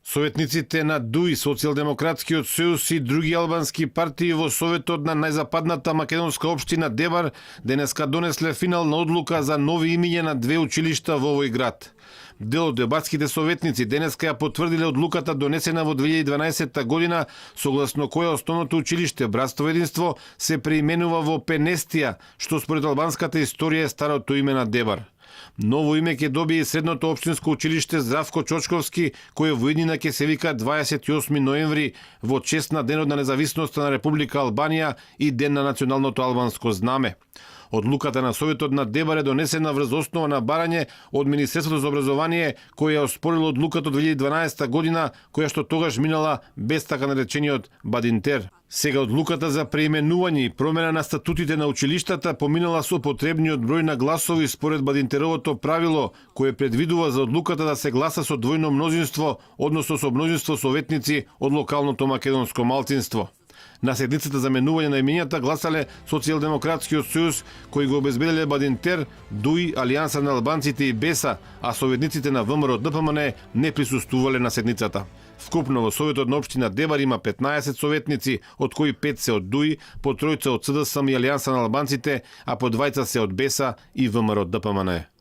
Советниците на ДУИ, Социјалдемократскиот сојуз и други албански партии во Советот на најзападната македонска општина Дебар денеска донесле финална одлука за нови имиња на две училишта во овој град. Дел од дебатските советници денеска ја потврдиле одлуката донесена во 2012 година, согласно која основното училиште Братство Единство се преименува во Пенестија, што според албанската историја е старото име на Дебар. Ново име ќе добие и средното општинско училиште Здравко Чочковски, кое во иднина ќе се вика 28 ноември во чест на Денот на независноста на Република Албанија и Ден на националното албанско знаме. Одлуката на Советот на Дебар е донесена врз основа на барање од Министерството за образование, кој ја оспорило одлуката од 2012 година, која што тогаш минала без така наречениот Бадинтер. Сега одлуката за преименување и промена на статутите на училиштата поминала со потребниот број на гласови според Бадинтеровото правило, кое предвидува за одлуката да се гласа со двојно мнозинство, односно со мнозинство советници од локалното македонско малцинство. На седницата за менување на имињата гласале Социјалдемократскиот сојуз, кои го обезбедиле Бадинтер, ДУИ, Алијанса на албанците и БЕСА, а советниците на ВМРО ДПМН не присуствувале на седницата. Вкупно во Советот на општина Дебар има 15 советници, од кои 5 се од ДУИ, по тројца од СДСМ и Алијанса на албанците, а по двајца се од БЕСА и ВМРО ДПМН.